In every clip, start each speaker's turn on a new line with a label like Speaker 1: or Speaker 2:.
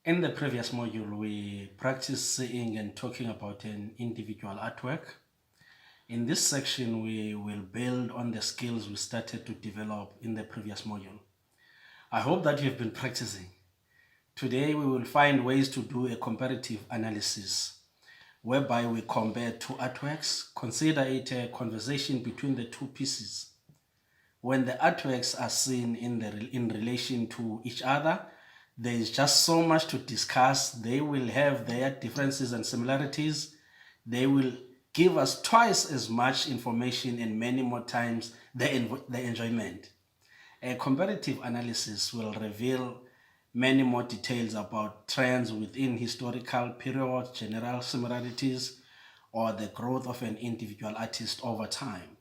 Speaker 1: In the previous module, we practiced seeing and talking about an individual artwork. In this section, we will build on the skills we started to develop in the previous module. I hope that you've been practicing. Today, we will find ways to do a comparative analysis, whereby we compare two artworks, consider it a conversation between the two pieces. When the artworks are seen in relation to each other, there is just so much to discuss. They will have their differences and similarities. They will give us twice as much information and many more times the enjoyment. A comparative analysis will reveal many more details about trends within historical periods, general similarities, or the growth of an individual artist over time.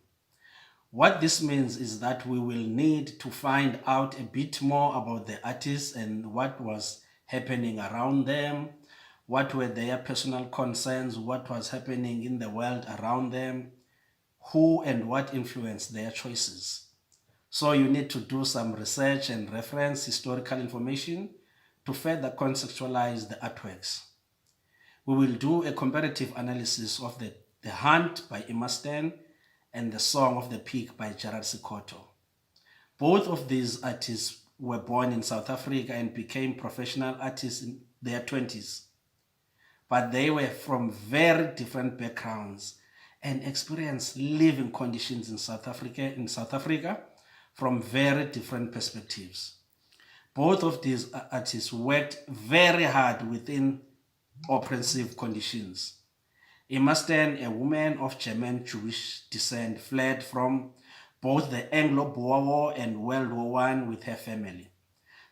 Speaker 1: What this means is that we will need to find out a bit more about the artists and what was happening around them, what were their personal concerns, what was happening in the world around them, who and what influenced their choices. So you need to do some research and reference historical information to further contextualize the artworks. We will do a comparative analysis of the Hunt by Irma Stern and The Song of the Pig by Gerard Sikoto. Both of these artists were born in South Africa and became professional artists in their 20s. But they were from very different backgrounds and experienced living conditions in South Africa from very different perspectives. Both of these artists worked very hard within oppressive conditions. Irma Stern, a woman of German Jewish descent, fled from both the Anglo-Boer War and World War I with her family.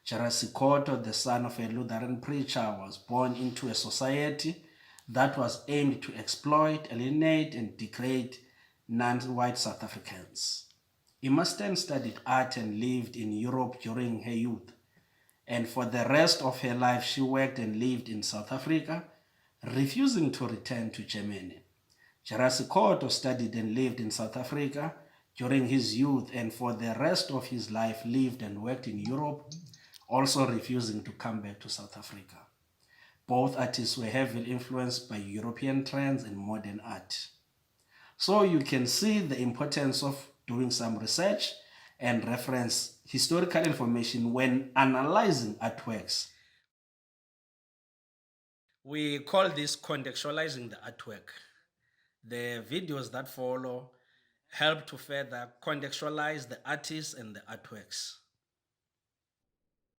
Speaker 1: Gerard Sikoto, the son of a Lutheran preacher, was born into a society that was aimed to exploit, alienate, and degrade non-white South Africans. Irma Stern studied art and lived in Europe during her youth, and for the rest of her life she worked and lived in South Africa, refusing to return to Germany. Gerard Sikoto studied and lived in South Africa during his youth and for the rest of his life lived and worked in Europe, also refusing to come back to South Africa. Both artists were heavily influenced by European trends and modern art. So you can see the importance of doing some research and reference historical information when analyzing artworks. We call this contextualizing the artwork. The videos that follow help to further contextualize the artists and the artworks.